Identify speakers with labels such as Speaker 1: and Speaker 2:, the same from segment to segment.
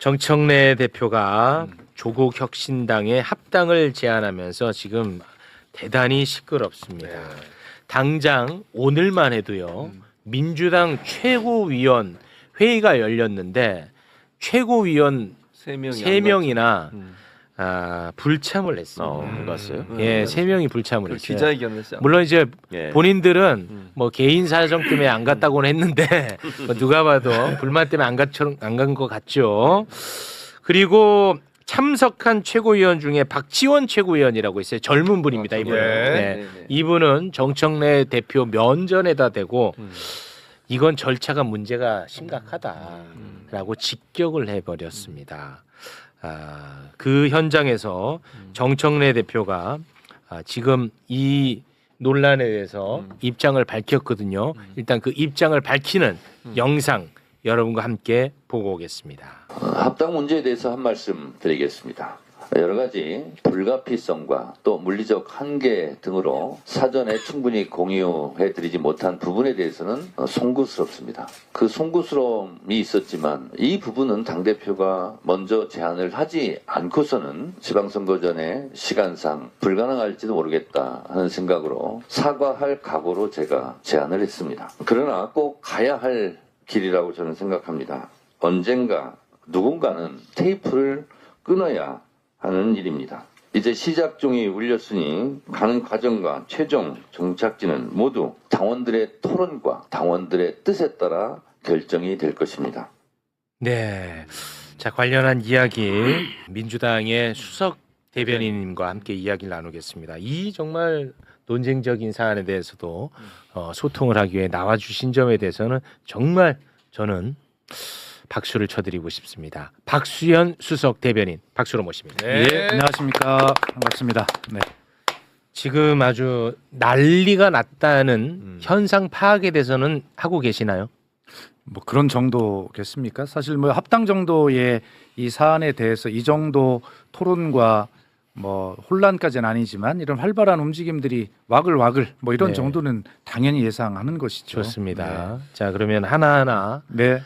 Speaker 1: 정청래 대표가 조국 혁신당의 합당을 제안하면서 지금 대단히 시끄럽습니다.
Speaker 2: 네.
Speaker 1: 당장 오늘만 해도요. 민주당 최고위원 회의가 열렸는데 최고위원 3명이나 불참을 했어요.
Speaker 2: 못 갔어요?
Speaker 1: 예, 3명이 불참을
Speaker 2: 그
Speaker 1: 했어요.
Speaker 2: 기자회견을 했어요.
Speaker 1: 물론 이제
Speaker 2: 예.
Speaker 1: 본인들은 뭐 개인 사정 때문에 안 갔다고는 했는데 뭐 누가 봐도 불만 때문에 안 간 것 같죠. 그리고 참석한 최고위원 중에 박지원 최고위원이라고 있어요. 젊은 분입니다. 이분은.
Speaker 2: 네.
Speaker 1: 네. 이분은 정청래 대표 면전에다 대고 이건 절차가 문제가 심각하다라고 직격을 해버렸습니다. 그 현장에서 정청래 대표가 지금 이 논란에 대해서 입장을 밝혔거든요. 일단 그 입장을 밝히는 영상 여러분과 함께 보고 오겠습니다.
Speaker 3: 합당 문제에 대해서 한 말씀 드리겠습니다. 여러 가지 불가피성과 또 물리적 한계 등으로 사전에 충분히 공유해드리지 못한 부분에 대해서는 송구스럽습니다. 그 송구스러움이 있었지만 이 부분은 당대표가 먼저 제안을 하지 않고서는 지방선거 전에 시간상 불가능할지도 모르겠다 하는 생각으로 사과할 각오로 제가 제안을 했습니다. 그러나 꼭 가야 할 길이라고 저는 생각합니다. 언젠가 누군가는 테이프를 끊어야 하는 일입니다. 이제 시작종이 울렸으니 가는 과정과 최종 정착지는 모두 당원들의 토론과 당원들의 뜻에 따라 결정이 될 것입니다.
Speaker 1: 네. 자, 관련한 이야기 민주당의 수석 대변인님과 함께 이야기를 나누겠습니다. 이 정말 논쟁적인 사안에 대해서도 소통을 하기 위해 나와주신 점에 대해서는 정말 저는 박수를 쳐드리고 싶습니다. 박수현 수석 대변인 박수로 모십니다.
Speaker 2: 네.
Speaker 4: 예, 안녕하십니까. 반갑습니다. 네.
Speaker 1: 지금 아주 난리가 났다는 현상 파악에 대해서는 하고 계시나요?
Speaker 4: 뭐 그런 정도겠습니까? 사실 뭐 합당 정도의 이 사안에 대해서 이 정도 토론과 뭐 혼란까지는 아니지만 이런 활발한 움직임들이 와글와글 뭐 이런
Speaker 1: 네.
Speaker 4: 정도는 당연히 예상하는 것이죠.
Speaker 1: 좋습니다. 자, 그러면 하나하나
Speaker 4: 네.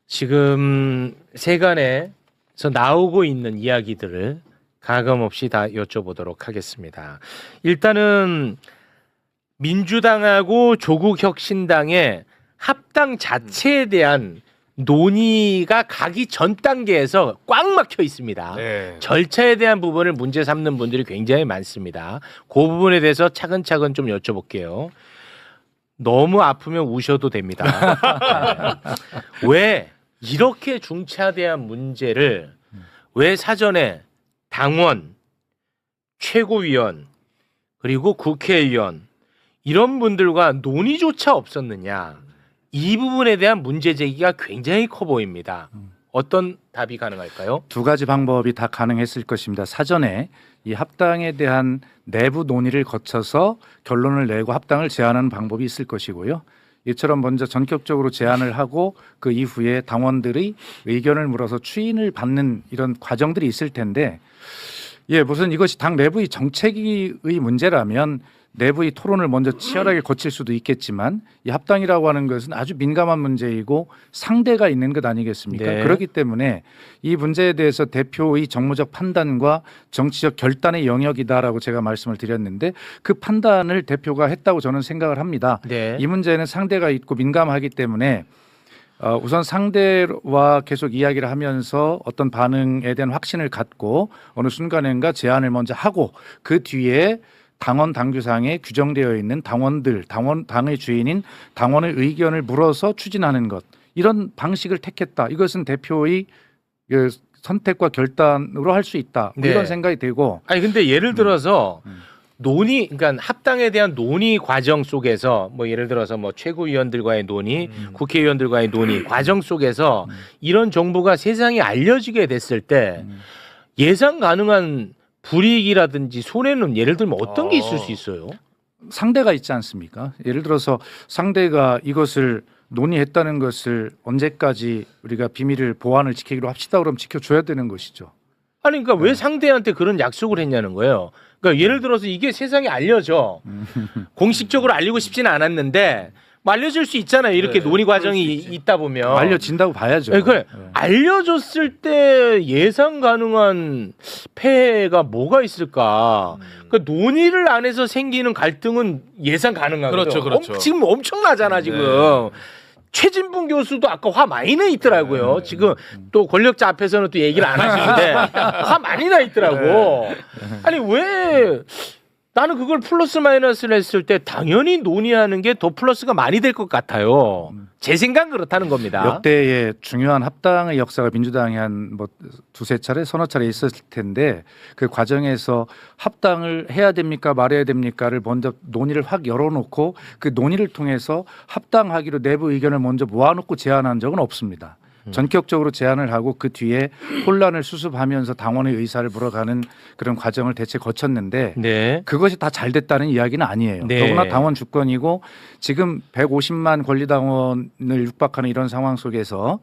Speaker 1: 지금 세간에서 나오고 있는 이야기들을 가감없이 다 여쭤보도록 하겠습니다. 일단은 민주당하고 조국혁신당의 합당 자체에 대한 논의가 가기 전 단계에서 꽉 막혀 있습니다.
Speaker 2: 네.
Speaker 1: 절차에 대한 부분을 문제 삼는 분들이 굉장히 많습니다. 그 부분에 대해서 차근차근 좀 여쭤볼게요. 너무 아프면 우셔도 됩니다. 왜 이렇게 중차대한 문제를 왜 사전에 당원, 최고위원, 그리고 국회의원 이런 분들과 논의조차 없었느냐. 이 부분에 대한 문제 제기가 굉장히 커 보입니다. 어떤 답이 가능할까요?
Speaker 4: 두 가지 방법이 다 가능했을 것입니다. 사전에 이 합당에 대한 내부 논의를 거쳐서 결론을 내고 합당을 제안하는 방법이 있을 것이고요. 이처럼 먼저 전격적으로 제안을 하고 그 이후에 당원들의 의견을 물어서 추인을 받는 이런 과정들이 있을 텐데, 예, 무슨 이것이 당 내부의 정책의 문제라면 내부의 토론을 먼저 치열하게 거칠 수도 있겠지만 이 합당이라고 하는 것은 아주 민감한 문제이고 상대가 있는 것 아니겠습니까?
Speaker 1: 네.
Speaker 4: 그렇기 때문에 이 문제에 대해서 대표의 정무적 판단과 정치적 결단의 영역이다라고 제가 말씀을 드렸는데 그 판단을 대표가 했다고 저는 생각을 합니다.
Speaker 1: 네.
Speaker 4: 이 문제는 상대가 있고 민감하기 때문에 우선 상대와 계속 이야기를 하면서 어떤 반응에 대한 확신을 갖고 어느 순간인가 제안을 먼저 하고 그 뒤에 당원 당규상에 규정되어 있는 당원들, 당의 주인인 당원의 의견을 물어서 추진하는 것, 이런 방식을 택했다. 이것은 대표의 선택과 결단으로 할 수 있다.
Speaker 1: 네.
Speaker 4: 이런 생각이 되고.
Speaker 1: 아니 근데 예를 들어서 논의, 그러니까 합당에 대한 논의 과정 속에서 뭐 예를 들어서 뭐 최고위원들과의 논의, 국회의원들과의 논의 과정 속에서 이런 정보가 세상에 알려지게 됐을 때 예상 가능한 불이익이라든지 손해는 예를 들면 어떤 게 있을 수 있어요?
Speaker 4: 상대가 있지 않습니까? 예를 들어서 상대가 이것을 논의했다는 것을 언제까지 우리가 비밀을 보안을 지키기로 합시다 그러면 지켜줘야 되는 것이죠.
Speaker 1: 아니 그러니까 왜 상대한테 그런 약속을 했냐는 거예요. 그러니까 예를 들어서 이게 세상에 알려져. 공식적으로 알리고 싶지는 않았는데 말려질 수 있잖아요. 이렇게 논의 과정이 있다 보면.
Speaker 4: 알려진다고 봐야죠.
Speaker 1: 네, 그래.
Speaker 4: 네.
Speaker 1: 알려줬을 때 예상 가능한 폐해가 뭐가 있을까? 그 논의를 안 해서 생기는 갈등은 예상 가능하거든요.
Speaker 2: 그렇죠.
Speaker 1: 지금 엄청나잖아 지금. 최진봉 교수도 아까 화 많이 내 있더라고요. 지금 또 권력자 앞에서는 또 얘기를 안 하시는데 화 많이 나 있더라고. 아니 왜 나는 그걸 플러스 마이너스를 했을 때 당연히 논의하는 게 더 플러스가 많이 될 것 같아요. 제 생각은 그렇다는 겁니다.
Speaker 4: 역대의 중요한 합당의 역사가 민주당이 한 뭐 두세 차례 서너 차례 있었을 텐데 그 과정에서 합당을 해야 됩니까 말해야 됩니까를 먼저 논의를 확 열어놓고 그 논의를 통해서 합당하기로 내부 의견을 먼저 모아놓고 제안한 적은 없습니다. 전격적으로 제안을 하고 그 뒤에 혼란을 수습하면서 당원의 의사를 물어가는 그런 과정을 대체 거쳤는데
Speaker 1: 네.
Speaker 4: 그것이 다 잘 됐다는 이야기는 아니에요.
Speaker 1: 네.
Speaker 4: 더구나 당원 주권이고 지금 150만 권리당원을 육박하는 이런 상황 속에서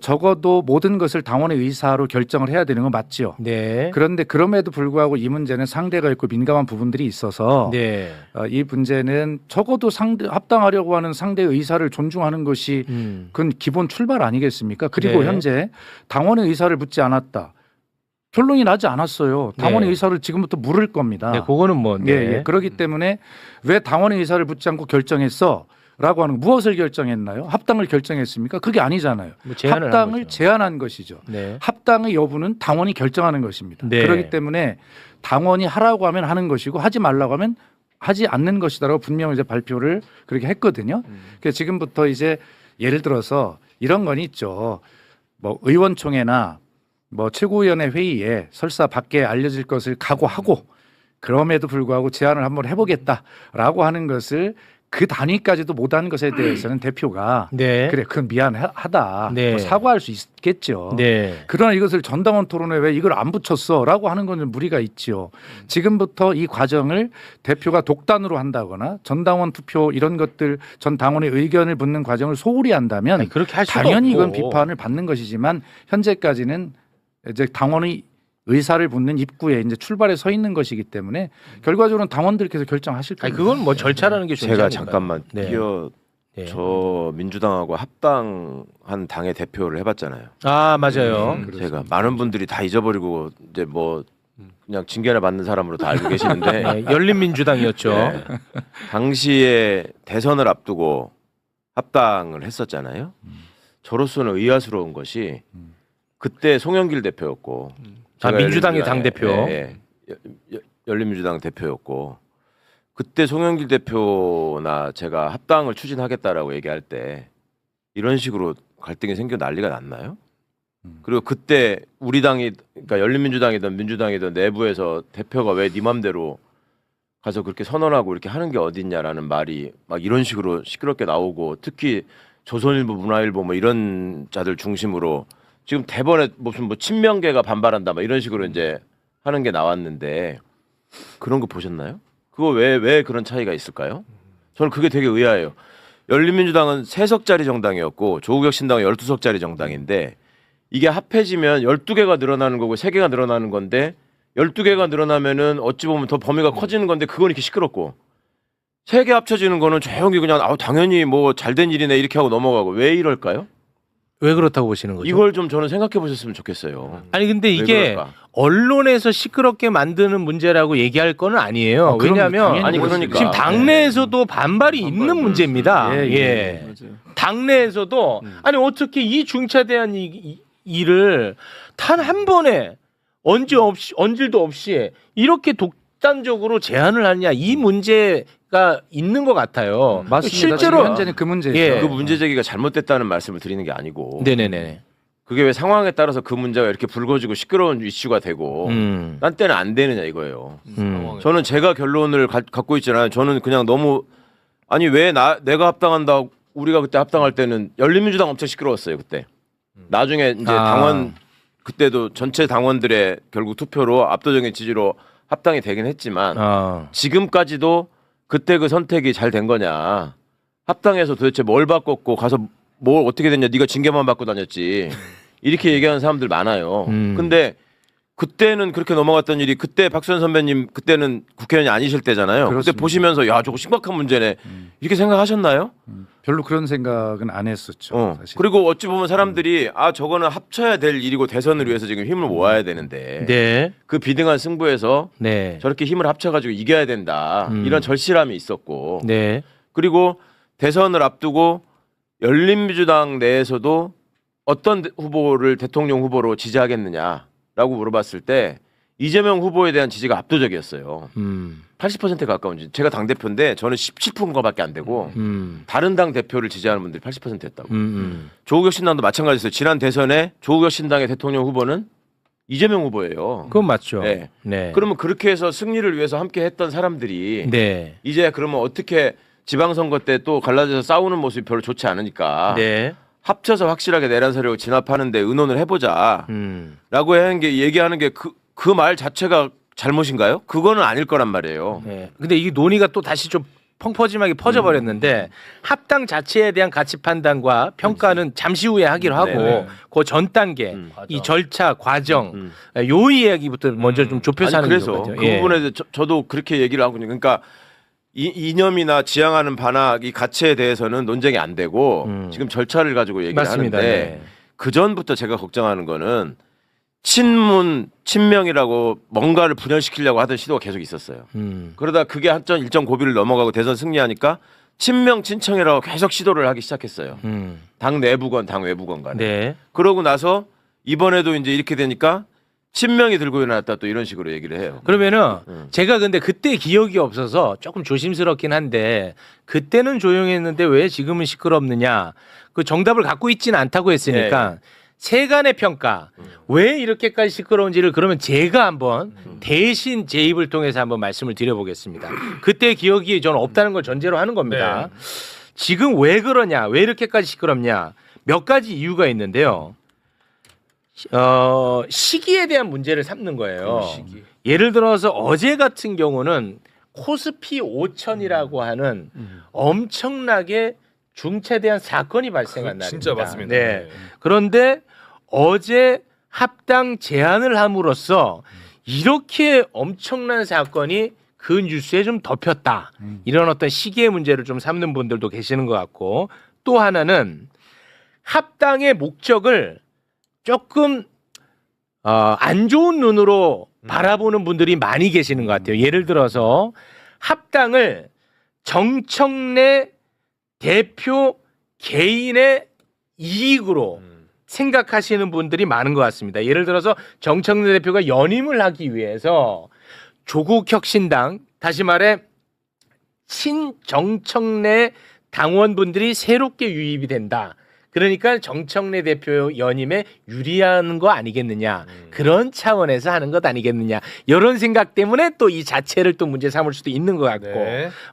Speaker 4: 적어도 모든 것을 당원의 의사로 결정을 해야 되는 건 맞지요.
Speaker 1: 네.
Speaker 4: 그런데 그럼에도 불구하고 이 문제는 상대가 있고 민감한 부분들이 있어서
Speaker 1: 네.
Speaker 4: 이 문제는 적어도 합당하려고 하는 상대의 의사를 존중하는 것이 그건 기본 출발 아니겠습니까? 그리고
Speaker 1: 네.
Speaker 4: 현재 당원의 의사를 묻지 않았다. 결론이 나지 않았어요. 당원의
Speaker 1: 네.
Speaker 4: 의사를 지금부터 물을 겁니다.
Speaker 1: 네, 그거는 뭐. 네.
Speaker 4: 예. 그렇기 때문에 왜 당원의 의사를 묻지 않고 결정했어? 라고 하는 무엇을 결정했나요? 합당을 결정했습니까? 그게 아니잖아요.
Speaker 1: 뭐 제안을 한
Speaker 4: 합당을
Speaker 1: 거죠.
Speaker 4: 제안한 것이죠.
Speaker 1: 네.
Speaker 4: 합당의 여부는 당원이 결정하는 것입니다.
Speaker 1: 네.
Speaker 4: 그렇기 때문에 당원이 하라고 하면 하는 것이고 하지 말라고 하면 하지 않는 것이다라고 분명히 이제 발표를 그렇게 했거든요. 그래서 지금부터 이제 예를 들어서 이런 건 있죠. 뭐 의원총회나 뭐 최고위원회 회의에 설사 밖에 알려질 것을 각오하고 그럼에도 불구하고 제안을 한번 해보겠다라고 하는 것을 그 단위까지도 못한 것에 대해서는 대표가
Speaker 1: 네.
Speaker 4: 그래 그건 미안하다
Speaker 1: 네.
Speaker 4: 뭐 사과할 수 있겠죠.
Speaker 1: 네.
Speaker 4: 그러나 이것을 전당원 토론회 왜 이걸 안 붙였어라고 하는 건 무리가 있지요. 지금부터 이 과정을 대표가 독단으로 한다거나 전당원 투표 이런 것들 전 당원의 의견을 묻는 과정을 소홀히 한다면
Speaker 1: 아니, 그렇게 할 수도
Speaker 4: 당연히
Speaker 1: 없고.
Speaker 4: 이건 비판을 받는 것이지만 현재까지는 이제 당원의 의사를 묻는 입구에 이제 출발에 서 있는 것이기 때문에 결과적으로는 당원들께서 결정하실
Speaker 1: 아니,
Speaker 4: 겁니다.
Speaker 1: 그건 뭐 절차라는 게
Speaker 5: 제가
Speaker 1: 존재하니까요.
Speaker 5: 잠깐만
Speaker 1: 네. 네.
Speaker 5: 저 민주당하고 합당한 당의 대표를 해봤잖아요.
Speaker 1: 아 맞아요.
Speaker 5: 제가 많은 분들이 다 잊어버리고 이제 뭐 그냥 징계를 받는 사람으로 다 알고 계시는데
Speaker 1: 네, 열린민주당이었죠.
Speaker 5: 네. 당시에 대선을 앞두고 합당을 했었잖아요. 저로서는 의아스러운 것이 그때 송영길 대표였고
Speaker 1: 아,
Speaker 5: 제가
Speaker 1: 민주당의
Speaker 5: 열린민주당의-
Speaker 1: 당대표.
Speaker 5: 예, 예. 열린민주당 대표였고 그때 송영길 대표나 제가 합당을 추진하겠다라고 얘기할 때 이런 식으로 갈등이 생겨 난리가 났나요? 그리고 그때 우리 당이 그러니까 열린민주당이든 민주당이든 내부에서 대표가 왜 네 맘대로 가서 그렇게 선언하고 이렇게 하는 게 어딨냐라는 말이 막 이런 식으로 시끄럽게 나오고 특히 조선일보, 문화일보 뭐 이런 자들 중심으로 지금 대번에 무슨 뭐 친명계가 반발한다 막 이런 식으로 이제 하는 게 나왔는데 그런 거 보셨나요? 그거 왜 그런 차이가 있을까요? 저는 그게 되게 의아해요. 열린민주당은 3석짜리 정당이었고 조국혁신당은 12석짜리 정당인데 이게 합해지면 12개가 늘어나는 거고 3개가 늘어나는 건데 12개가 늘어나면은 어찌 보면 더 범위가 커지는 건데 그건 이렇게 시끄럽고 3개 합쳐지는 거는 조용히 그냥 당연히 뭐 잘된 일이네 이렇게 하고 넘어가고 왜 이럴까요?
Speaker 1: 왜 그렇다고 보시는 거죠?
Speaker 5: 이걸 좀 저는 생각해 보셨으면 좋겠어요.
Speaker 1: 아니 근데
Speaker 5: 왜
Speaker 1: 이게
Speaker 5: 그럴까?
Speaker 1: 언론에서 시끄럽게 만드는 문제라고 얘기할 거는 아니에요.
Speaker 4: 그럼
Speaker 1: 왜냐하면
Speaker 4: 당연히
Speaker 5: 아니,
Speaker 4: 그렇습니다.
Speaker 5: 그러니까.
Speaker 1: 지금 당내에서도 반발이 있는 문제입니다.
Speaker 4: 예,
Speaker 1: 예.
Speaker 4: 예.
Speaker 1: 당내에서도 아니 어떻게 이 중차대한 일을 단 한 번에 언질도 없이 이렇게 독단적으로 제안을 하느냐 이 문제가 있는 것 같아요.
Speaker 4: 맞습니다.
Speaker 1: 실제로
Speaker 4: 지금 현재는 그 문제죠.
Speaker 1: 예.
Speaker 5: 그 문제 제기가 잘못됐다는 말씀을 드리는 게 아니고
Speaker 1: 네네네.
Speaker 5: 그게 왜 상황에 따라서 그 문제가 이렇게 불거지고 시끄러운 이슈가 되고 딴 때는 안 되느냐 이거예요. 저는 제가 결론을 갖고 있잖아요. 저는 그냥 너무 아니 왜 내가 합당한다 우리가 그때 합당할 때는 열린민주당 엄청 시끄러웠어요 그때. 나중에 이제 당원 그때도 전체 당원들의 결국 투표로 압도적인 지지로 합당이 되긴 했지만 지금까지도 그때 그 선택이 잘 된 거냐 합당해서 도대체 뭘 바꿨고 가서 뭘 어떻게 됐냐 네가 징계만 받고 다녔지 이렇게 얘기하는 사람들 많아요. 근데 그때는 그렇게 넘어갔던 일이 그때 박수현 선배님 그때는 국회의원이 아니실 때잖아요.
Speaker 4: 그렇습니다.
Speaker 5: 그때 보시면서 야 저거 심각한 문제네 이렇게 생각하셨나요?
Speaker 4: 별로 그런 생각은 안 했었죠. 사실.
Speaker 5: 그리고 어찌 보면 사람들이 아 저거는 합쳐야 될 일이고 대선을 위해서 지금 힘을 모아야 되는데
Speaker 1: 네.
Speaker 5: 그 비등한 승부에서
Speaker 1: 네.
Speaker 5: 저렇게 힘을 합쳐가지고 이겨야 된다 이런 절실함이 있었고
Speaker 1: 네.
Speaker 5: 그리고 대선을 앞두고 열린민주당 내에서도 어떤 후보를 대통령 후보로 지지하겠느냐라고 물어봤을 때 이재명 후보에 대한 지지가 압도적이었어요. 80%에 가까운 지지. 제가 당대표인데 저는 17%밖에 안 되고 다른 당 대표를 지지하는 분들이 80%였다고. 조국혁 신당도 마찬가지였어요. 지난 대선에 조국혁 신당의 대통령 후보는 이재명 후보예요.
Speaker 1: 그건 맞죠.
Speaker 5: 네.
Speaker 1: 네.
Speaker 5: 그러면 그렇게 해서 승리를 위해서 함께 했던 사람들이
Speaker 1: 네.
Speaker 5: 이제 그러면 어떻게 지방선거 때 또 갈라져서 싸우는 모습이 별로 좋지 않으니까
Speaker 1: 네.
Speaker 5: 합쳐서 확실하게 내란 세력을 진압하는데 의논을 해보자 라고 하는 게 얘기하는 게 그 말 자체가 잘못인가요? 그거는 아닐 거란 말이에요.
Speaker 1: 네. 근데 이 논의가 또 다시 좀 펑퍼짐하게 퍼져버렸는데 합당 자체에 대한 가치 판단과 평가는 잠시 후에 하기로 하고
Speaker 5: 네네.
Speaker 1: 그 전 단계 이 절차 과정 요 이야기부터 먼저 좀 좁혀서 하는
Speaker 5: 그래서
Speaker 1: 거거든요.
Speaker 5: 그
Speaker 1: 예.
Speaker 5: 부분에 대해서 저도 그렇게 얘기를 하거든요. 그러니까 이념이나 지향하는 반학 이 가치에 대해서는 논쟁이 안 되고 지금 절차를 가지고 얘기를
Speaker 1: 맞습니다.
Speaker 5: 하는데
Speaker 1: 네.
Speaker 5: 그 전부터 제가 걱정하는 거는 친명이라고 뭔가를 분열시키려고 하던 시도가 계속 있었어요. 그러다 그게 한전 일정 고비를 넘어가고 대선 승리하니까 친명이라고 계속 시도를 하기 시작했어요. 당 내부건 당 외부건 간에.
Speaker 1: 네.
Speaker 5: 그러고 나서 이번에도 이제 이렇게 되니까 친명이 들고 일어났다 또 이런 식으로 얘기를 해요.
Speaker 1: 그러면은 제가 근데 그때 기억이 없어서 조금 조심스럽긴 한데 그때는 조용했는데 왜 지금은 시끄럽느냐 그 정답을 갖고 있지는 않다고 했으니까 세간의 평가 왜 이렇게까지 시끄러운지를 그러면 제가 한번 대신 제 입을 통해서 한번 말씀을 드려보겠습니다. 그때 기억이 저는 없다는 걸 전제로 하는 겁니다. 지금 왜 그러냐 왜 이렇게까지 시끄럽냐 몇 가지 이유가 있는데요. 시기에 대한 문제를 삼는 거예요. 예를 들어서 어제 같은 경우는 코스피 5천이라고 하는 엄청나게 중차대한 사건이 발생한 날입니다.
Speaker 2: 진짜 맞습니다.
Speaker 1: 네. 그런데 어제 합당 제안을 함으로써 이렇게 엄청난 사건이 그 뉴스에 좀 덮였다. 이런 어떤 시기의 문제를 좀 삼는 분들도 계시는 것 같고 또 하나는 합당의 목적을 조금 안 좋은 눈으로 바라보는 분들이 많이 계시는 것 같아요. 예를 들어서 합당을 정청래 대표 개인의 이익으로 생각하시는 분들이 많은 것 같습니다. 예를 들어서 정청래 대표가 연임을 하기 위해서 조국혁신당 다시 말해 친정청래 당원분들이 새롭게 유입이 된다. 그러니까 정청래 대표 연임에 유리한 거 아니겠느냐 그런 차원에서 하는 것 아니겠느냐 이런 생각 때문에 또 이 자체를 또 문제 삼을 수도 있는 것 같고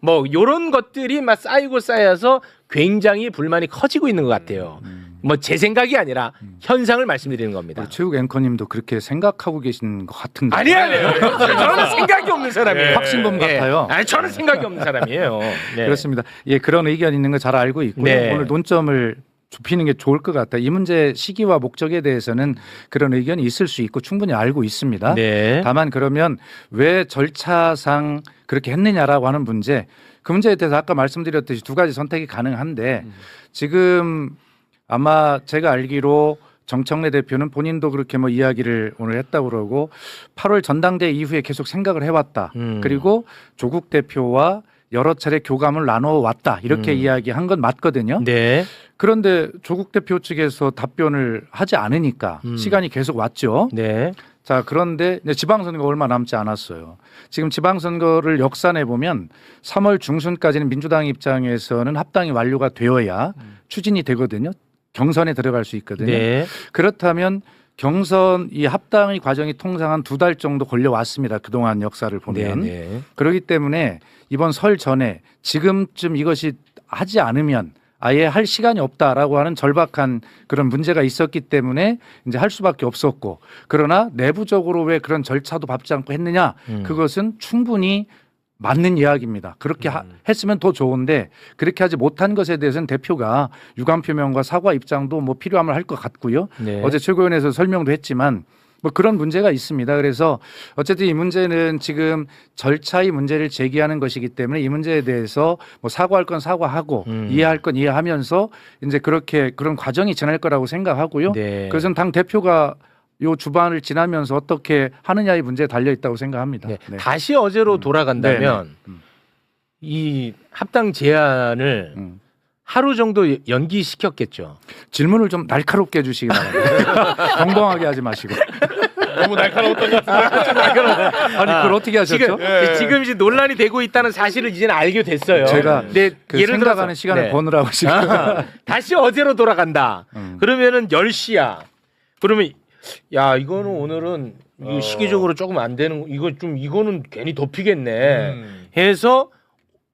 Speaker 1: 뭐 이런 것들이 막 쌓이고 쌓여서 굉장히 불만이 커지고 있는 것 같아요. 뭐 제 생각이 아니라 현상을 말씀드리는 겁니다.
Speaker 4: 우리 최욱 앵커님도 그렇게 생각하고 계신 것 같은데.
Speaker 1: 아니에요. 저는 생각이 없는 사람이에요.
Speaker 4: 확신범 같아요.
Speaker 1: 아니 저는 생각이 없는 사람이에요. 네.
Speaker 4: 그렇습니다. 예, 그런 의견 있는 거 잘 알고 있고요.
Speaker 1: 네.
Speaker 4: 오늘 논점을 좁히는 게 좋을 것 같다. 이 문제 시기와 목적에 대해서는 그런 의견이 있을 수 있고 충분히 알고 있습니다.
Speaker 1: 네.
Speaker 4: 다만 그러면 왜 절차상 그렇게 했느냐라고 하는 문제, 그 문제에 대해서 아까 말씀드렸듯이 두 가지 선택이 가능한데 지금 아마 제가 알기로 정청래 대표는 본인도 그렇게 뭐 이야기를 오늘 했다고 그러고 8월 전당대 이후에 계속 생각을 해왔다. 그리고 조국 대표와 여러 차례 교감을 나눠왔다. 이렇게 이야기한 건 맞거든요.
Speaker 1: 네.
Speaker 4: 그런데 조국 대표 측에서 답변을 하지 않으니까 시간이 계속 왔죠.
Speaker 1: 네.
Speaker 4: 자, 그런데 이제 지방선거 얼마 남지 않았어요. 지금 지방선거를 역산해 보면 3월 중순까지는 민주당 입장에서는 합당이 완료가 되어야 추진이 되거든요. 경선에 들어갈 수 있거든요.
Speaker 1: 네.
Speaker 4: 그렇다면 경선 이 합당의 과정이 통상 한 2달 정도 걸려왔습니다. 그동안 역사를 보면.
Speaker 1: 네.
Speaker 4: 그렇기 때문에 이번 설 전에 지금쯤 이것이 하지 않으면 아예 할 시간이 없다라고 하는 절박한 그런 문제가 있었기 때문에 이제 할 수밖에 없었고, 그러나 내부적으로 왜 그런 절차도 밟지 않고 했느냐, 그것은 충분히 맞는 이야기입니다. 그렇게 했으면 더 좋은데 그렇게 하지 못한 것에 대해서는 대표가 유감 표명과 사과 입장도 뭐 필요함을 할 것 같고요.
Speaker 1: 네.
Speaker 4: 어제 최고위원회에서 설명도 했지만 뭐 그런 문제가 있습니다. 그래서 어쨌든 이 문제는 지금 절차의 문제를 제기하는 것이기 때문에 이 문제에 대해서 뭐 사과할 건 사과하고 이해할 건 이해하면서 이제 그렇게 그런 과정이 지날 거라고 생각하고요.
Speaker 1: 네.
Speaker 4: 그래서 당 대표가 요 주반을 지나면서 어떻게 하느냐의 문제에 달려 있다고 생각합니다.
Speaker 1: 네.
Speaker 4: 네.
Speaker 1: 다시 어제로 돌아간다면 이 합당 제안을 하루 정도 연기시켰겠죠.
Speaker 4: 질문을 좀 날카롭게 해주시기 바랍니다. 벙벙하게 하지 마시고.
Speaker 2: 너무 날카로웠던 것 같은데.
Speaker 4: 아니 그걸 어떻게 하셨죠?
Speaker 1: 지금 이제 논란이 되고 있다는 사실을 이제는 알게 됐어요.
Speaker 4: 제가
Speaker 1: 근데
Speaker 4: 그
Speaker 1: 예를 들어서
Speaker 4: 생각하는 시간을
Speaker 1: 네.
Speaker 4: 버느라고 지금.
Speaker 1: 다시 어제로 돌아간다. 그러면은 10시야. 그러면 야 이거는 오늘은 이거 시기적으로 조금 안 되는 이거는 괜히 덮이겠네. 해서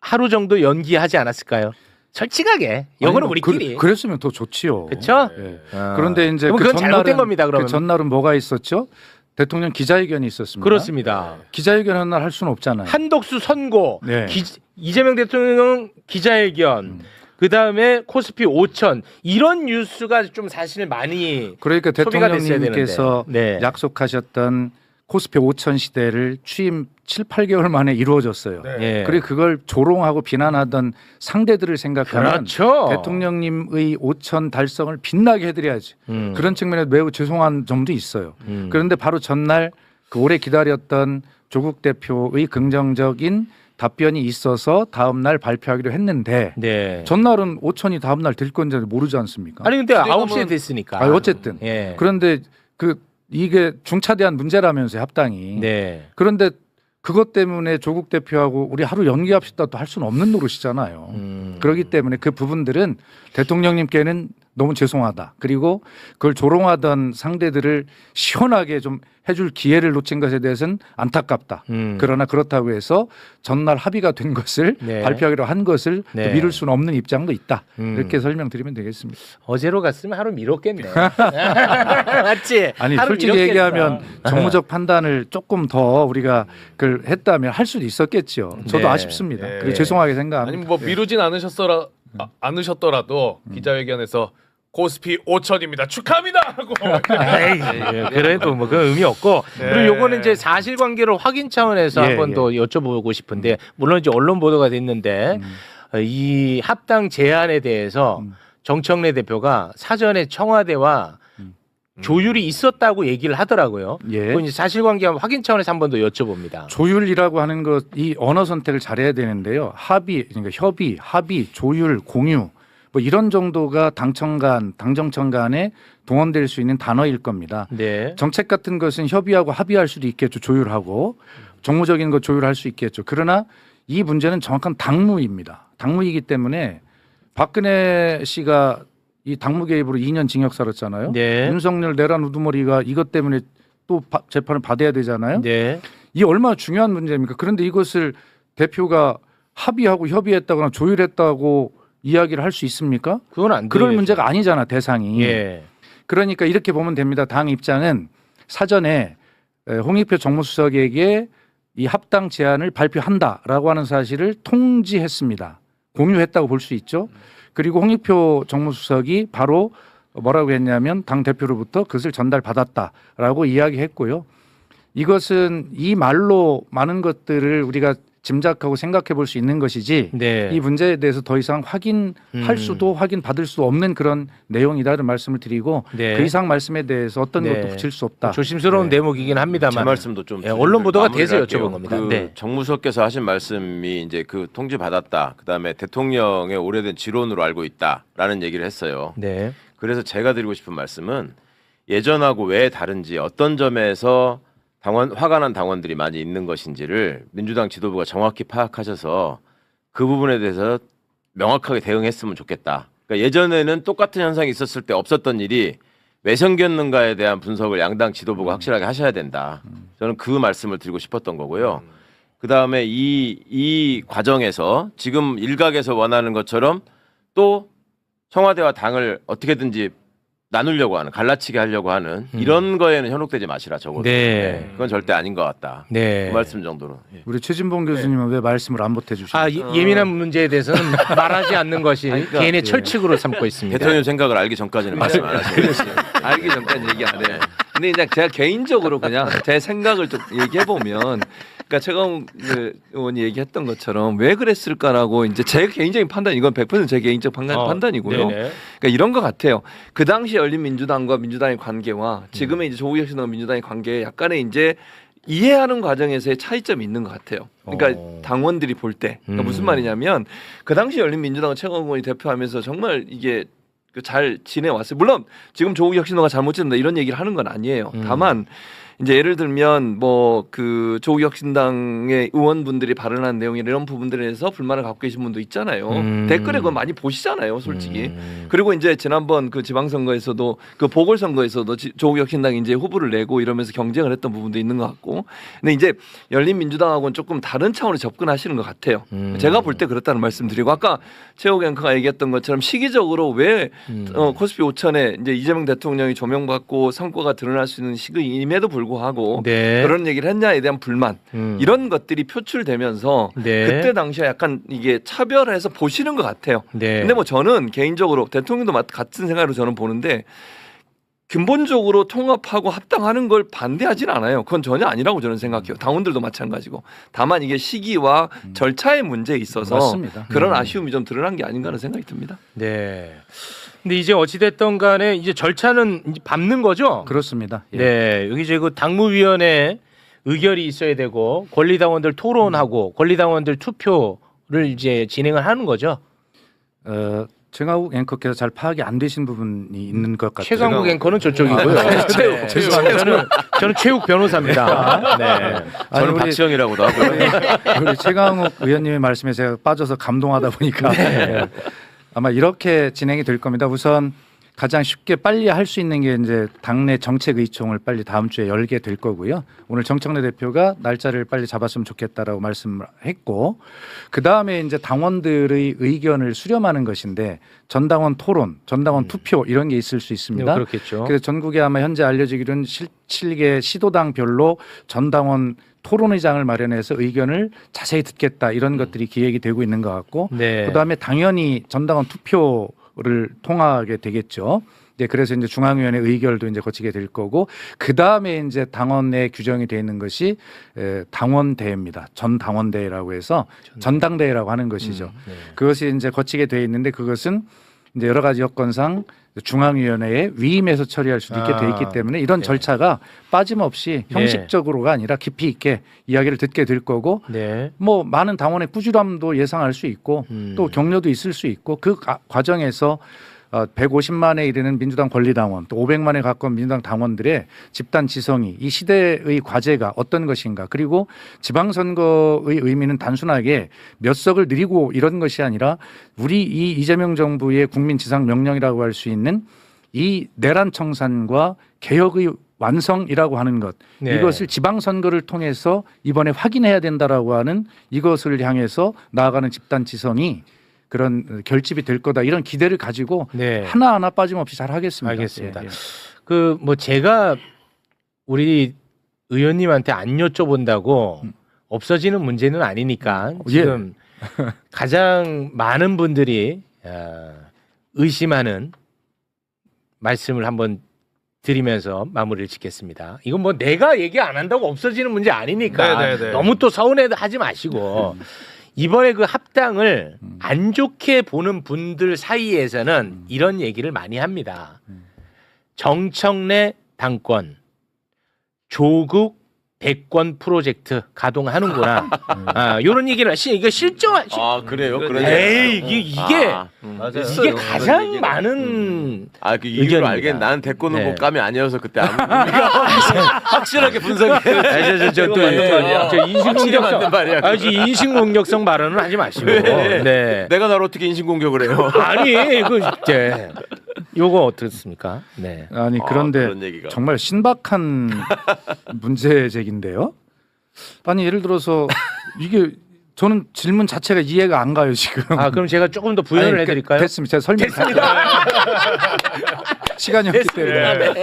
Speaker 1: 하루 정도 연기하지 않았을까요? 솔직하게 이거는 우리끼리.
Speaker 4: 그랬으면 더 좋지요.
Speaker 1: 그렇죠?
Speaker 4: 예.
Speaker 1: 아.
Speaker 4: 그런데 이제
Speaker 1: 그럼 그건 잘못된 겁니다. 그러면
Speaker 4: 그 전날은 뭐가 있었죠? 대통령 기자회견이 있었습니다.
Speaker 1: 그렇습니다.
Speaker 4: 기자회견 한 날 할 수는 없잖아요.
Speaker 1: 한덕수 선고,
Speaker 4: 네.
Speaker 1: 이재명 대통령 기자회견, 그 다음에 코스피 5천 이런 뉴스가 좀 사실 많이
Speaker 4: 그러니까
Speaker 1: 소비가 됐어야
Speaker 4: 대통령님께서
Speaker 1: 되는데. 네.
Speaker 4: 약속하셨던 코스피 5천 시대를 취임 7, 8개월 만에 이루어졌어요.
Speaker 1: 예.
Speaker 4: 그리고 그걸 조롱하고 비난하던 상대들을 생각하면
Speaker 1: 그렇죠.
Speaker 4: 대통령님의 5천 달성을 빛나게 해드려야지. 그런 측면에서 매우 죄송한 점도 있어요. 그런데 바로 전날 그 오래 기다렸던 조국 대표의 긍정적인 답변이 있어서 다음 날 발표하기로 했는데
Speaker 1: 네.
Speaker 4: 전날은 5천이 다음 날 될 건지 모르지 않습니까?
Speaker 1: 아니 근데
Speaker 2: 근데
Speaker 1: 9시에
Speaker 2: 그러면-
Speaker 1: 됐으니까.
Speaker 4: 어쨌든
Speaker 1: 예.
Speaker 4: 그런데 이게 중차대한 문제라면서요 합당이.
Speaker 1: 네.
Speaker 4: 그런데 그것 때문에 조국 대표하고 우리 하루 연기합시다 또 할 수는 없는 노릇이잖아요. 그렇기 때문에 그 부분들은 대통령님께는 너무 죄송하다. 그리고 그걸 조롱하던 상대들을 시원하게 좀 해줄 기회를 놓친 것에 대해서는 안타깝다. 그러나 그렇다고 해서 전날 합의가 된 것을
Speaker 1: 네.
Speaker 4: 발표하기로 한 것을 또
Speaker 1: 네.
Speaker 4: 미룰 수는 없는 입장도 있다. 이렇게 설명드리면 되겠습니다.
Speaker 1: 어제로 갔으면 하루 미뤘겠네. 맞지?
Speaker 4: 아니
Speaker 1: 하루
Speaker 4: 솔직히
Speaker 1: 미뤘겠어.
Speaker 4: 얘기하면 정무적 판단을 조금 더 우리가 그걸 했다면 할 수도 있었겠죠. 저도
Speaker 1: 네.
Speaker 4: 아쉽습니다.
Speaker 2: 네.
Speaker 4: 그리고 죄송하게 생각합니다.
Speaker 2: 아니 뭐 미루진 않으셨더라도 기자회견에서 코스피 5천입니다. 축하합니다 하고
Speaker 1: 에이, 그래도 뭐 그런 의미 없고
Speaker 2: 네.
Speaker 1: 그리고 요거는 이제 사실관계로 확인 차원에서
Speaker 4: 예,
Speaker 1: 한번 더 여쭤보고 싶은데 물론 이제 언론 보도가 됐는데 이 합당 제안에 대해서 정청래 대표가 사전에 청와대와 조율이 있었다고 얘기를 하더라고요.
Speaker 4: 예.
Speaker 1: 그건 이제 사실관계 확인 차원에서 한 번 더 여쭤봅니다.
Speaker 4: 조율이라고 하는 것, 이 언어 선택을 잘해야 되는데요. 합의, 그러니까 협의, 합의, 조율, 공유, 뭐 이런 정도가 당청간, 당정청 간에 동원될 수 있는 단어일 겁니다.
Speaker 1: 네.
Speaker 4: 정책 같은 것은 협의하고 합의할 수도 있겠죠. 조율하고 정무적인 것 조율할 수 있겠죠. 그러나 이 문제는 정확한 당무입니다. 당무이기 때문에 박근혜 씨가 이 당무 개입으로 2년 징역 살았잖아요.
Speaker 1: 네.
Speaker 4: 윤석열 내란 우두머리가 이것 때문에 또 재판을 받아야 되잖아요.
Speaker 1: 네.
Speaker 4: 이 얼마나 중요한 문제입니까? 그런데 이것을 대표가 합의하고 협의했다거나 조율했다고 이야기를 할 수 있습니까?
Speaker 1: 그건 안
Speaker 4: 그럴
Speaker 1: 되겠죠.
Speaker 4: 문제가 아니잖아, 대상이.
Speaker 1: 예.
Speaker 4: 그러니까 이렇게 보면 됩니다. 당 입장은 사전에 홍익표 정무수석에게 이 합당 제안을 발표한다라고 하는 사실을 통지했습니다. 공유했다고 볼 수 있죠. 그리고 홍익표 정무수석이 바로 뭐라고 했냐면 당 대표로부터 그것을 전달받았다라고 이야기했고요. 이것은 이 말로 많은 것들을 우리가 짐작하고 생각해 볼 수 있는 것이지
Speaker 1: 네.
Speaker 4: 이 문제에 대해서 더 이상 확인할 수도 확인받을 수 없는 그런 내용이다라는 말씀을 드리고
Speaker 1: 네.
Speaker 4: 그 이상 말씀에 대해서 어떤
Speaker 1: 네.
Speaker 4: 것도 붙일 수 없다.
Speaker 1: 조심스러운 대목이긴 합니다만.
Speaker 5: 제 말씀도 좀
Speaker 1: 예, 언론 보도가
Speaker 5: 마무리를
Speaker 1: 돼서
Speaker 5: 할게요.
Speaker 1: 여쭤본 겁니다.
Speaker 5: 그
Speaker 1: 네.
Speaker 5: 정무석께서 하신 말씀이 이제 그 통지 받았다. 그다음에 대통령의 오래된 지론으로 알고 있다라는 얘기를 했어요.
Speaker 1: 네.
Speaker 5: 그래서 제가 드리고 싶은 말씀은 예전하고 왜 다른지 어떤 점에서 화가 난 당원들이 많이 있는 것인지를 민주당 지도부가 정확히 파악하셔서 그 부분에 대해서 명확하게 대응했으면 좋겠다. 그러니까 예전에는 똑같은 현상이 있었을 때 없었던 일이 왜 생겼는가에 대한 분석을 양당 지도부가 확실하게 하셔야 된다. 저는 그 말씀을 드리고 싶었던 거고요. 그 다음에 이 과정에서 지금 일각에서 원하는 것처럼 또 청와대와 당을 어떻게든지 나누려고 하는, 갈라치게 하려고 하는 이런 거에는 현혹되지 마시라 적어도.
Speaker 1: 네.
Speaker 5: 그건 절대 아닌 것 같다.
Speaker 1: 네.
Speaker 5: 그 말씀 정도로. 예.
Speaker 4: 우리 최진봉 교수님은 왜 말씀을 안 보태 주시죠?
Speaker 1: 아, 예민한 문제에 대해서는 말하지 않는 것이 개인의
Speaker 4: 예.
Speaker 1: 철칙으로 삼고 있습니다.
Speaker 5: 대통령 생각을 알기 전까지는 말씀 안 하시는 거예요.
Speaker 6: 알기 전까지 얘기 안 해. 근데 그냥 제가 개인적으로 그냥 제 생각을 좀 얘기해 보면, 그러니까 최강 의원이 얘기했던 것처럼 왜 그랬을까라고 이제 제 개인적인 판단, 이건 100% 제 개인적 판단이고요.
Speaker 1: 네네.
Speaker 6: 그러니까 이런 것 같아요. 그 당시 열린민주당과 민주당의 관계와 지금의 이제 조국 혁신당과 민주당의 관계에 약간의 이제 이해하는 과정에서의 차이점이 있는 것 같아요. 그러니까 당원들이 볼 때 그러니까 무슨 말이냐면 그 당시 열린민주당은 최강 의원이 대표하면서 정말 이게 잘 지내왔어요. 물론 지금 조국 혁신당가 잘못 지낸다 이런 얘기를 하는 건 아니에요. 다만 이제 예를 들면 뭐 그 조국 혁신당의 의원분들이 발언한 내용이나 이런 부분들에 대해서 불만을 갖고 계신 분도 있잖아요. 댓글에 그거 많이 보시잖아요, 솔직히. 그리고 이제 지난번 그 지방선거에서도 그 보궐선거에서도 조국 혁신당이 이제 후보를 내고 이러면서 경쟁을 했던 부분도 있는 것 같고. 근데 이제 열린민주당하고는 조금 다른 차원으로 접근하시는 것 같아요. 제가 볼 때 그렇다는 말씀드리고 아까 최욱 앵커가 얘기했던 것처럼 시기적으로 왜 코스피 5천에 이제 이재명 대통령이 조명받고 성과가 드러날 수 있는 시기임에도 불구하고
Speaker 1: 네.
Speaker 6: 그런 얘기를 했냐에 대한 불만 이런 것들이 표출되면서
Speaker 1: 네.
Speaker 6: 그때 당시에 약간 이게 차별해서 보시는 것 같아요.
Speaker 1: 네.
Speaker 6: 근데 뭐 저는 개인적으로 대통령도 같은 생각으로 저는 보는데 근본적으로 통합하고 합당하는 걸 반대하진 않아요. 그건 전혀 아니라고 저는 생각해요. 당원들도 마찬가지고. 다만 이게 시기와 절차의 문제에 있어서
Speaker 4: 맞습니다.
Speaker 6: 그런 아쉬움이 좀 드러난 게 아닌가 하는 생각이 듭니다.
Speaker 1: 네. 근데 이제 어찌됐든 간에 이제 절차는 이제 밟는 거죠?
Speaker 4: 그렇습니다. 예.
Speaker 1: 네. 여기 이제 그 당무위원회 의결이 있어야 되고 권리당원들 토론하고 권리당원들 투표를 이제 진행을 하는 거죠.
Speaker 4: 최강욱 앵커께서 잘 파악이 안 되신 부분이 있는 것 같아요.
Speaker 1: 최강욱 앵커는 저쪽이고요. 네. 죄송합니다. 저는 최욱 변호사입니다. 네.
Speaker 5: 저는
Speaker 4: 우리-
Speaker 5: 박시영이라고도 하고요.
Speaker 4: 우리 최강욱 의원님의 말씀에 제가 빠져서 감동하다 보니까 예. 아마 이렇게 진행이 될 겁니다. 우선 가장 쉽게 빨리 할 수 있는 게 이제 당내 정책의총을 빨리 다음 주에 열게 될 거고요. 오늘 정청래 대표가 날짜를 빨리 잡았으면 좋겠다라고 말씀을 했고, 그 다음에 이제 당원들의 의견을 수렴하는 것인데 전당원 토론, 전당원 투표 이런 게 있을 수 있습니다.
Speaker 1: 그렇겠죠.
Speaker 4: 그래서 전국에 아마 현재 알려지기로는 7개 시도당별로 전당원 토론회장을 마련해서 의견을 자세히 듣겠다 이런 것들이 기획이 되고 있는 것 같고,
Speaker 1: 네.
Speaker 4: 그다음에 당연히 전당원 투표를 통하게 되겠죠. 네, 그래서 이제 중앙위원회 의결도 이제 거치게 될 거고, 그 다음에 이제 당원에 규정이 되어 있는 것이 당원대회입니다. 전 당원대회라고 해서 전당대회라고 하는 것이죠.
Speaker 1: 네.
Speaker 4: 그것이 이제 거치게 되어 있는데 그것은 이제 여러 가지 여건상 중앙위원회에 위임해서 처리할 수도 있게 돼 있기 때문에 이런
Speaker 1: 네.
Speaker 4: 절차가 빠짐없이 형식적으로가 아니라 깊이 있게 이야기를 듣게 될 거고,
Speaker 1: 네.
Speaker 4: 뭐 많은 당원의 꾸준함도 예상할 수 있고 또 격려도 있을 수 있고 그 과정에서 150만에 이르는 민주당 권리당원 또 500만에 가까운 민주당 당원들의 집단 지성이 이 시대의 과제가 어떤 것인가, 그리고 지방선거의 의미는 단순하게 몇 석을 늘리고 이런 것이 아니라 우리 이 이재명 정부의 국민지상명령이라고 할 수 있는 이 내란 청산과 개혁의 완성이라고 하는 것,
Speaker 1: 네.
Speaker 4: 이것을 지방선거를 통해서 이번에 확인해야 된다라고 하는 이것을 향해서 나아가는 집단 지성이 그런 결집이 될 거다 이런 기대를 가지고
Speaker 1: 네.
Speaker 4: 하나하나 빠짐없이 잘 하겠습니다.
Speaker 1: 알겠습니다.
Speaker 4: 예, 예.
Speaker 1: 그 뭐 제가 우리 의원님한테 안 여쭤본다고 없어지는 문제는 아니니까 지금 가장 많은 분들이 의심하는 말씀을 한번 드리면서 마무리를 짓겠습니다. 이건 뭐 내가 얘기 안 한다고 없어지는 문제 아니니까
Speaker 2: 네네네.
Speaker 1: 너무 또 서운해하지 마시고 이번에 그 합당을 안 좋게 보는 분들 사이에서는 이런 얘기를 많이 합니다. 정청래 당권, 조국 대권 프로젝트 가동하는구나. 이런 얘기를 이게 실정.
Speaker 5: 아 그래요? 그런
Speaker 1: 에이
Speaker 5: 얘기예요?
Speaker 1: 이게
Speaker 5: 맞아요.
Speaker 1: 이게 가장 많은
Speaker 5: 그 이유를
Speaker 1: 의견입니다.
Speaker 5: 알겠. 나는 대권
Speaker 1: 네.
Speaker 5: 후보감이 아니어서 그때 아무 확실하게 분석해.
Speaker 1: 저 인신공격성
Speaker 5: 맞는 말이야.
Speaker 1: 인신공격성 발언은 하지 마시고. 네.
Speaker 5: 내가 나를 어떻게 인신공격을 해요?
Speaker 1: 아니 그 이제 요거 어떻습니까? 네.
Speaker 4: 아니 그런데
Speaker 5: 그런 얘기가.
Speaker 4: 정말 신박한 문제 제기인데요. 아니 예를 들어서 이게 저는 질문 자체가 이해가 안 가요 지금.
Speaker 1: 그럼 제가 조금 더 부연을
Speaker 4: 아니,
Speaker 1: 해드릴까요?
Speaker 4: 됐습니다. 제가 설명 시간이 없기 때문에.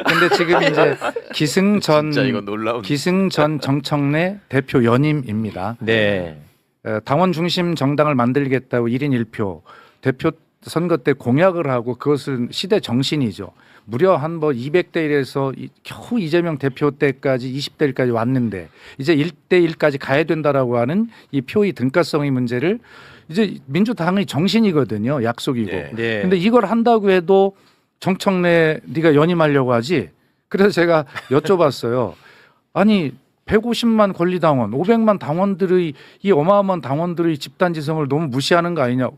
Speaker 4: 근데 지금 이제
Speaker 5: 진짜 이거 놀라운.
Speaker 4: 기승전 정청래 대표 연임입니다.
Speaker 1: 네.
Speaker 4: 당원 중심 정당을 만들겠다고 1인 1표 대표 선거 때 공약을 하고 그것은 시대 정신이죠. 무려 한 뭐 200대 1에서 겨우 이재명 대표 때까지 20대 1까지 왔는데 이제 1대 1까지 가야 된다라고 하는 이 표의 등가성의 문제를 이제 민주당의 정신이거든요. 약속이고.
Speaker 5: 예.
Speaker 1: 네.
Speaker 4: 근데 이걸 한다고 해도 정청래 네가 연임하려고 하지. 그래서 제가 여쭤봤어요. 아니 150만 권리당원, 500만 당원들의 이 어마어마한 당원들의 집단지성을 너무 무시하는 거 아니냐.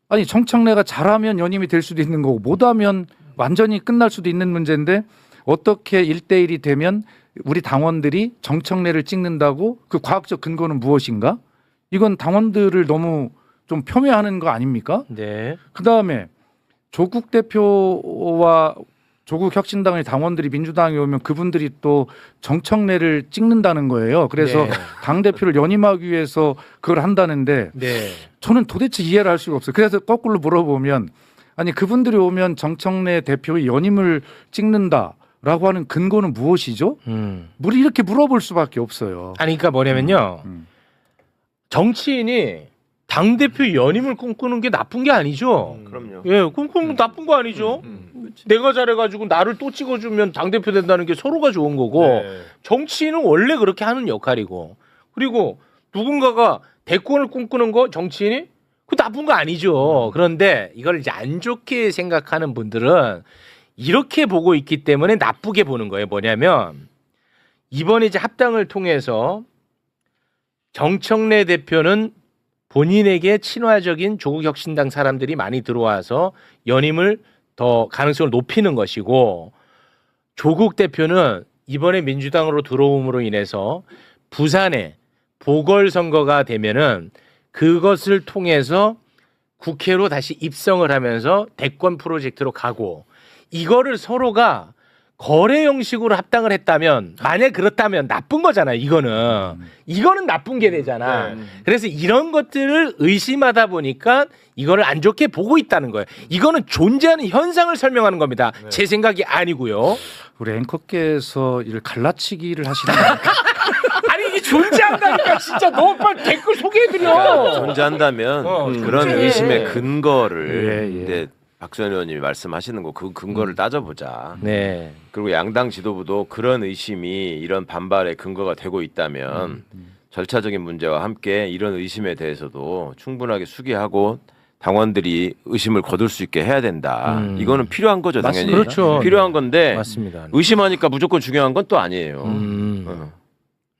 Speaker 4: 아니 정청래가 잘하면 연임이 될 수도 있는 거고 못하면 완전히 끝날 수도 있는 문제인데 어떻게 1대1이 되면 우리 당원들이 정청래를 찍는다고 그 과학적 근거는 무엇인가? 이건 당원들을 너무 좀 폄훼하는 거 아닙니까?
Speaker 1: 네.
Speaker 4: 그다음에 조국 대표와 조국 혁신당의 당원들이 민주당에 오면 그분들이 또 정청래를 찍는다는 거예요. 그래서
Speaker 1: 네.
Speaker 4: 당 대표를 연임하기 위해서 그걸 한다는데
Speaker 1: 네.
Speaker 4: 저는 도대체 이해를 할 수가 없어요. 그래서 거꾸로 물어보면 아니 그분들이 오면 정청래 대표의 연임을 찍는다라고 하는 근거는 무엇이죠? 우리 이렇게 물어볼 수밖에 없어요.
Speaker 1: 아니 그러니까 뭐냐면요. 정치인이 당 대표 연임을 꿈꾸는 게 나쁜 게 아니죠.
Speaker 5: 그럼요.
Speaker 1: 예, 꿈꾸는 나쁜 거 아니죠. 내가 잘해가지고 나를 또 찍어주면 당 대표 된다는 게 서로가 좋은 거고
Speaker 2: 네.
Speaker 1: 정치인은 원래 그렇게 하는 역할이고 그리고 누군가가 대권을 꿈꾸는 거 정치인이 그 나쁜 거 아니죠. 그런데 이걸 이제 안 좋게 생각하는 분들은 이렇게 보고 있기 때문에 나쁘게 보는 거예요. 뭐냐면 이번에 이제 합당을 통해서 정청래 대표는 본인에게 친화적인 조국혁신당 사람들이 많이 들어와서 연임을 더 가능성을 높이는 것이고 조국 대표는 이번에 민주당으로 들어옴으로 인해서 부산에 보궐선거가 되면은 그것을 통해서 국회로 다시 입성을 하면서 대권 프로젝트로 가고 이거를 서로가 거래 형식으로 합당을 했다면 만약 그렇다면 나쁜 거잖아요. 이거는 나쁜 게 되잖아. 그래서 이런 것들을 의심하다 보니까 이거를 안 좋게 보고 있다는 거예요. 이거는 존재하는 현상을 설명하는 겁니다. 제 생각이 아니고요.
Speaker 4: 우리 앵커께서 이를 갈라치기를 하시는 거니까
Speaker 1: 아니 이게 존재한다니까 진짜 너무 빨리 댓글 소개해드려.
Speaker 5: 존재한다면 그런
Speaker 1: 존재해.
Speaker 5: 의심의 근거를
Speaker 4: 예, 예.
Speaker 5: 이제 박수현 의원님이 말씀하시는 거 그 근거를 따져보자.
Speaker 1: 네.
Speaker 5: 그리고 양당 지도부도 그런 의심이 이런 반발의 근거가 되고 있다면 절차적인 문제와 함께 이런 의심에 대해서도 충분하게 수기하고 당원들이 의심을 거둘 수 있게 해야 된다. 이거는 필요한 거죠, 당연히.
Speaker 1: 맞습니다. 그렇죠.
Speaker 5: 필요한 건데
Speaker 1: 맞습니다.
Speaker 5: 의심하니까 무조건 중요한 건 또 아니에요.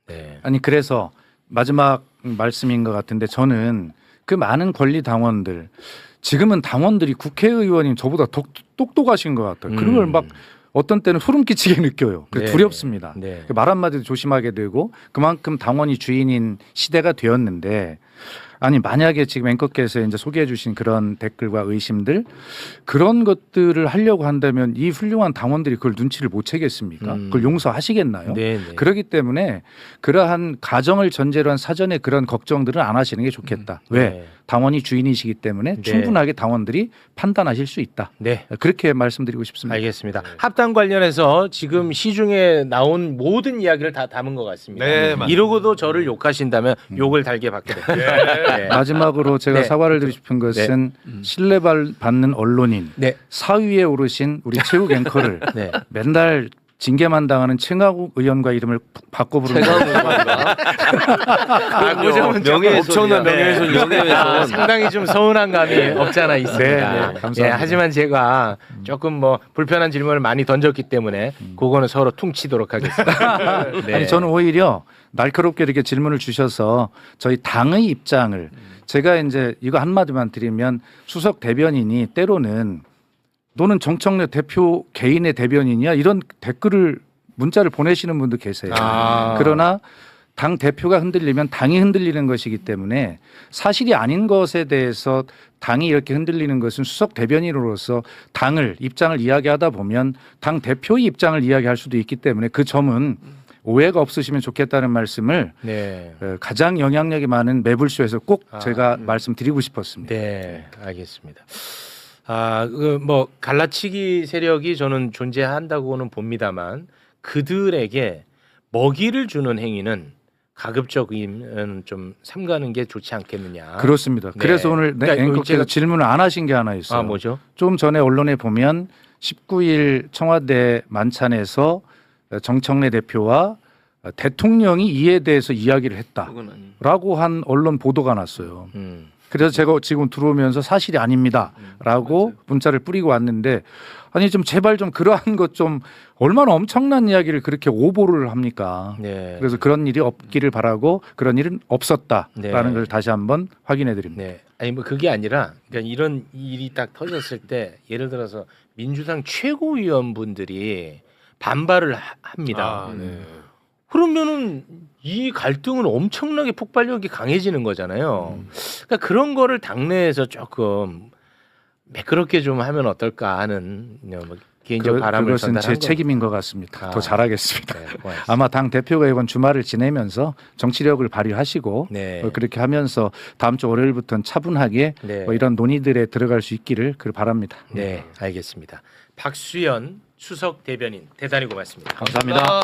Speaker 1: 네.
Speaker 4: 아니 그래서 마지막 말씀인 것 같은데 저는 그 많은 권리 당원들 지금은 당원들이 국회의원이 저보다 똑똑하신 것 같아요. 그걸 막 어떤 때는 소름 끼치게 느껴요.
Speaker 1: 네.
Speaker 4: 두렵습니다.
Speaker 1: 네.
Speaker 4: 말 한마디도 조심하게 되고 그만큼 당원이 주인인 시대가 되었는데 아니 만약에 지금 앵커께서 이제 소개해 주신 그런 댓글과 의심들 그런 것들을 하려고 한다면 이 훌륭한 당원들이 그걸 눈치를 못 채겠습니까? 그걸 용서하시겠나요?
Speaker 1: 네, 네.
Speaker 4: 그렇기 때문에 그러한 가정을 전제로 한 사전에 그런 걱정들은 안 하시는 게 좋겠다. 왜?
Speaker 1: 네.
Speaker 4: 당원이 주인이시기 때문에
Speaker 1: 네.
Speaker 4: 충분하게 당원들이 판단하실 수 있다.
Speaker 1: 네.
Speaker 4: 그렇게 말씀드리고 싶습니다.
Speaker 1: 알겠습니다. 합당 관련해서 지금 시중에 나온 모든 이야기를 다 담은 것 같습니다.
Speaker 2: 네, 맞습니다.
Speaker 1: 이러고도 저를 욕하신다면 욕을 달게 받게 됩니다. 네.
Speaker 4: 마지막으로 제가
Speaker 1: 네.
Speaker 4: 사과를 드리고 싶은 것은 신뢰받는 언론인
Speaker 1: 네.
Speaker 4: 사위에 오르신 우리 최욱 앵커를
Speaker 1: 네.
Speaker 4: 맨날 징계만 당하는 최강욱 의원과 이름을 바꿔 부르는
Speaker 6: 명예훼손이야.
Speaker 5: 엄청난 명예훼손이죠.
Speaker 1: 아,
Speaker 6: 명예훼손.
Speaker 1: 상당히 좀 서운한 감이 없지 않아 있습니다.
Speaker 4: 네, 네, 감사합니다.
Speaker 1: 예, 하지만 제가 조금 뭐 불편한 질문을 많이 던졌기 때문에 그거는 서로 퉁치도록 하겠습니다. 네.
Speaker 4: 아니 저는 오히려 날카롭게 이렇게 질문을 주셔서 저희 당의 입장을 제가 이제 이거 한마디만 드리면 수석 대변인이 때로는 너는 정청래 대표 개인의 대변인이야 이런 댓글을 문자를 보내시는 분도 계세요.
Speaker 1: 아.
Speaker 4: 그러나 당 대표가 흔들리면 당이 흔들리는 것이기 때문에 사실이 아닌 것에 대해서 당이 이렇게 흔들리는 것은 수석 대변인으로서 당을 입장을 이야기하다 보면 당 대표의 입장을 이야기할 수도 있기 때문에 그 점은 오해가 없으시면 좋겠다는 말씀을
Speaker 1: 네.
Speaker 4: 가장 영향력이 많은 매불쇼에서 꼭 제가 말씀드리고 싶었습니다.
Speaker 1: 네, 알겠습니다. 뭐 갈라치기 세력이 저는 존재한다고는 봅니다만 그들에게 먹이를 주는 행위는 가급적이면 좀 삼가는 게 좋지 않겠느냐.
Speaker 4: 그렇습니다.
Speaker 1: 네.
Speaker 4: 그래서 오늘
Speaker 1: 그러니까
Speaker 4: 앵커께서 질문을 안 하신 게 하나 있어요.
Speaker 1: 아 뭐죠?
Speaker 4: 좀 전에 언론에 보면 19일 청와대 만찬에서 정청래 대표와 대통령이 이에 대해서 이야기를
Speaker 6: 그거는
Speaker 4: 했다라고 한 언론 보도가 났어요.
Speaker 1: 음.
Speaker 4: 그래서 제가 지금 들어오면서 사실이 아닙니다라고
Speaker 6: 맞아요.
Speaker 4: 문자를 뿌리고 왔는데 아니 좀 제발 좀 그러한 것 좀 얼마나 엄청난 이야기를 그렇게 오보를 합니까?
Speaker 1: 네.
Speaker 4: 그래서 그런 일이 없기를 바라고 그런 일은 없었다라는
Speaker 1: 네.
Speaker 4: 걸 다시 한번 확인해 드립니다.
Speaker 1: 네. 아니 뭐 그게 아니라 그러니까 이런 일이 딱 터졌을 때 예를 들어서 민주당 최고위원분들이 반발을 합니다.
Speaker 2: 아, 네.
Speaker 1: 그러면은 이 갈등은 엄청나게 폭발력이 강해지는 거잖아요. 그러니까 그런 거를 당내에서 조금 매끄럽게 좀 하면 어떨까 하는 뭐 개인적 바람을
Speaker 4: 그것은
Speaker 1: 전달한
Speaker 4: 제 책임인 것 같습니다.
Speaker 1: 아.
Speaker 4: 더 잘하겠습니다.
Speaker 1: 네, 고맙습니다.
Speaker 4: 아마 당 대표가 이번 주말을 지내면서 정치력을 발휘하시고
Speaker 1: 네.
Speaker 4: 그렇게 하면서 다음 주 월요일부터는 차분하게
Speaker 1: 네.
Speaker 4: 뭐 이런 논의들에 들어갈 수 있기를 바랍니다.
Speaker 1: 네, 알겠습니다. 박수현 수석 대변인 대단히 고맙습니다.
Speaker 4: 감사합니다.
Speaker 2: 아,